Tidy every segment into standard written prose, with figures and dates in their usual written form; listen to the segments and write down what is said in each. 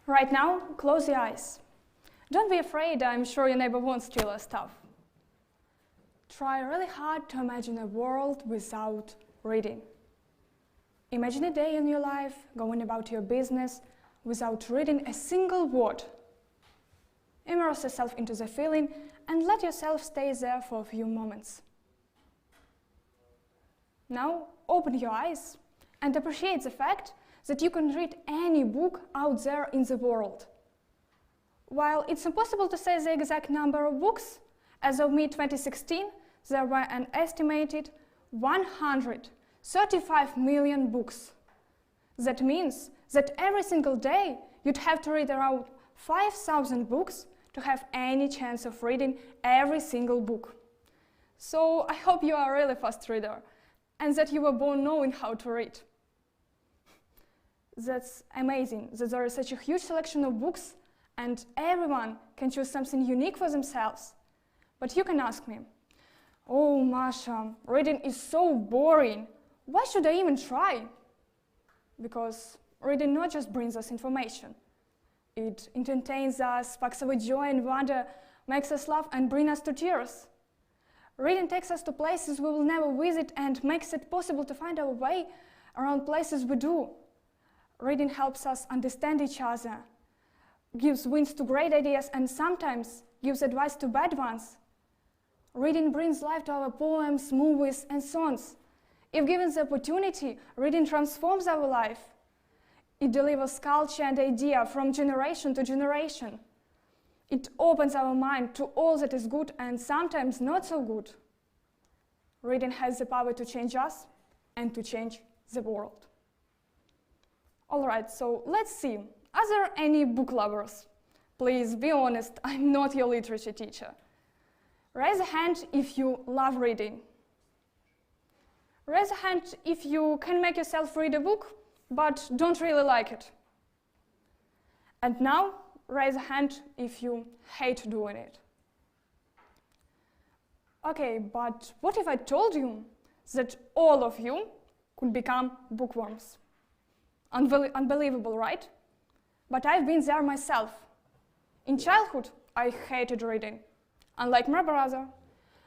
Right now, close your eyes. Don't be afraid, I'm sure your neighbor won't steal your stuff. Try really hard to imagine a world without reading. Imagine a day in your life going about your business without reading a single word. Immerse yourself into the feeling and let yourself stay there for a few moments. Now open your eyes and appreciate the fact that you can read any book out there in the world. While it's impossible to say the exact number of books, as of mid-2016, there were an estimated 135 million books. That means that every single day you'd have to read around 5,000 books to have any chance of reading every single book. So I hope you are a really fast reader and that you were born knowing how to read. That's amazing that there is such a huge selection of books and everyone can choose something unique for themselves. But you can ask me, "Oh, Masha, reading is so boring. Why should I even try?" Because reading not just brings us information. It entertains us, sparks our joy and wonder, makes us laugh and brings us to tears. Reading takes us to places we will never visit and makes it possible to find our way around places we do. Reading helps us understand each other, gives wings to great ideas and sometimes gives advice to bad ones. Reading brings life to our poems, movies and songs. If given the opportunity, reading transforms our life. It delivers culture and idea from generation to generation. It opens our mind to all that is good and sometimes not so good. Reading has the power to change us and to change the world. All right, so let's see. Are there any book lovers? Please be honest, I'm not your literature teacher. Raise a hand if you love reading. Raise a hand if you can make yourself read a book, but don't really like it. And now, raise a hand if you hate doing it. Okay, but what if I told you that all of you could become bookworms? Unbelievable, right? But I've been there myself. In childhood, I hated reading. Unlike my brother,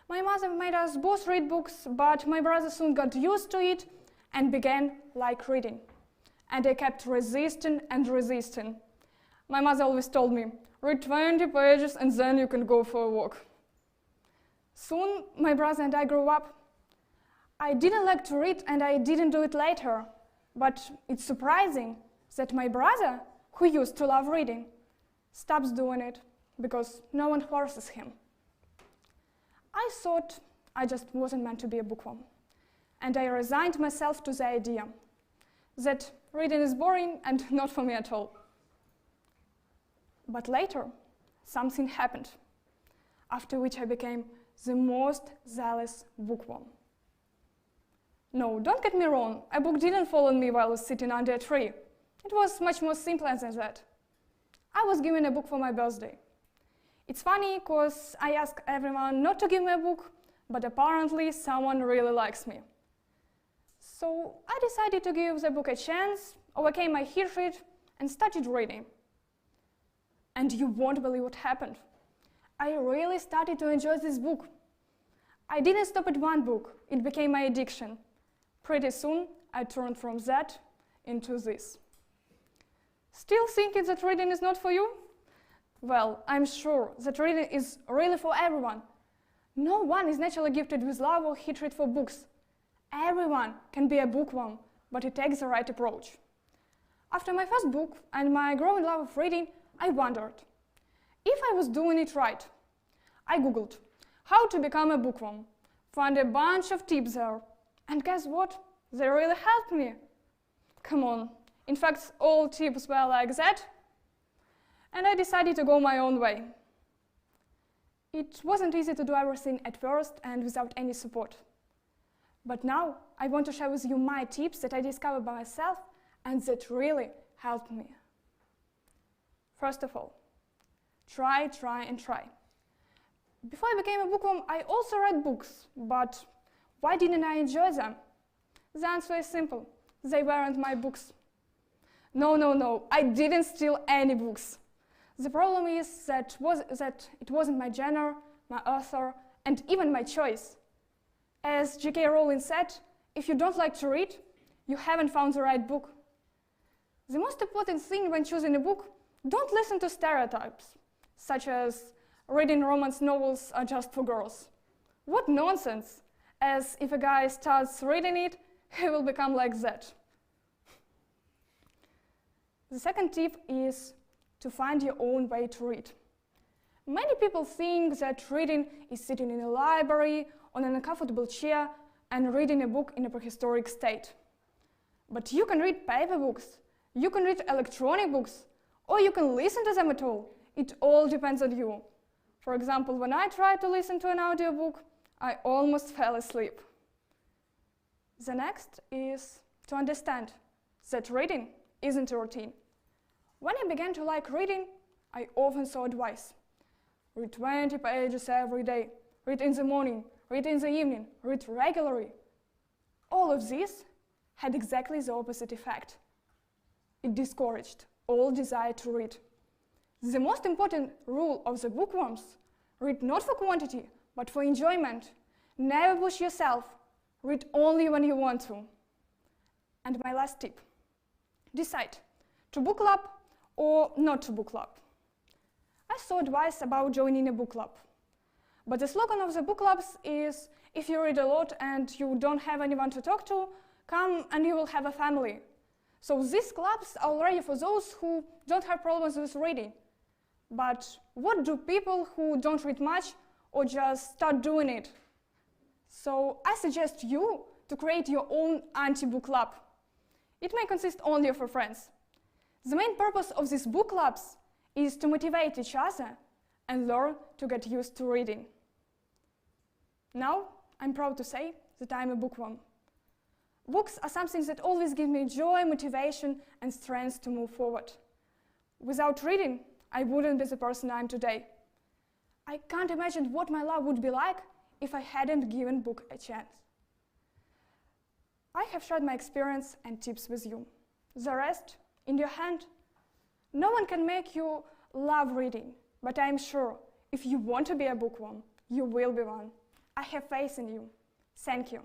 my mother made us both read books, but my brother soon got used to it and began like reading. And I kept resisting and resisting. My mother always told me, "Read 20 pages and then you can go for a walk." Soon, my brother and I grew up. I didn't like to read and I didn't do it later. But it's surprising that my brother, who used to love reading, stops doing it because no one forces him. I thought I just wasn't meant to be a bookworm, and I resigned myself to the idea that reading is boring and not for me at all. But later, something happened, after which I became the most zealous bookworm. No, don't get me wrong, a book didn't fall on me while I was sitting under a tree. It was much more simple than that. I was given a book for my birthday. It's funny because I ask everyone not to give me a book, but apparently someone really likes me. So I decided to give the book a chance, overcame my hatred, and started reading. And you won't believe what happened. I really started to enjoy this book. I didn't stop at one book, it became my addiction. Pretty soon, I turned from that into this. Still thinking that reading is not for you? Well, I'm sure that reading is really for everyone. No one is naturally gifted with love or hatred for books. Everyone can be a bookworm, but it takes the right approach. After my first book and my growing love of reading, I wondered if I was doing it right. I googled how to become a bookworm, found a bunch of tips there, and guess what? They really helped me. Come on, in fact, all tips were like that, and I decided to go my own way. It wasn't easy to do everything at first and without any support. But now I want to share with you my tips that I discovered by myself and that really helped me. First of all, try, and try. Before I became a bookworm, I also read books, but why didn't I enjoy them? The answer is simple. They weren't my books. No, I didn't steal any books. The problem is that it wasn't my genre, my author, and even my choice. As J.K. Rowling said, if you don't like to read, you haven't found the right book. The most important thing when choosing a book, don't listen to stereotypes, such as reading romance novels are just for girls. What nonsense! As if a guy starts reading it, he will become like that. The second tip is to find your own way to read. Many people think that reading is sitting in a library on an uncomfortable chair and reading a book in a prehistoric state. But you can read paper books, you can read electronic books, or you can listen to them at all. It all depends on you. For example, when I tried to listen to an audiobook, I almost fell asleep. The next is to understand that reading isn't a routine. When I began to like reading, I often saw advice. Read 20 pages every day, read in the morning, read in the evening, read regularly. All of this had exactly the opposite effect. It discouraged all desire to read. The most important rule of the bookworms: read not for quantity, but for enjoyment. Never push yourself. Read only when you want to. And my last tip: decide to book club or not to book club. I saw advice about joining a book club. But the slogan of the book clubs is, if you read a lot and you don't have anyone to talk to, come and you will have a family. So these clubs are already for those who don't have problems with reading. But what do people who don't read much or just start doing it? So I suggest you to create your own anti-book club. It may consist only of your friends. The main purpose of these book clubs is to motivate each other and learn to get used to reading. Now, I'm proud to say that I'm a bookworm. Books are something that always give me joy, motivation, and strength to move forward. Without reading, I wouldn't be the person I am today. I can't imagine what my life would be like if I hadn't given book a chance. I have shared my experience and tips with you. The rest, in your hand. No one can make you love reading, but I am sure if you want to be a bookworm, you will be one. I have faith in you. Thank you.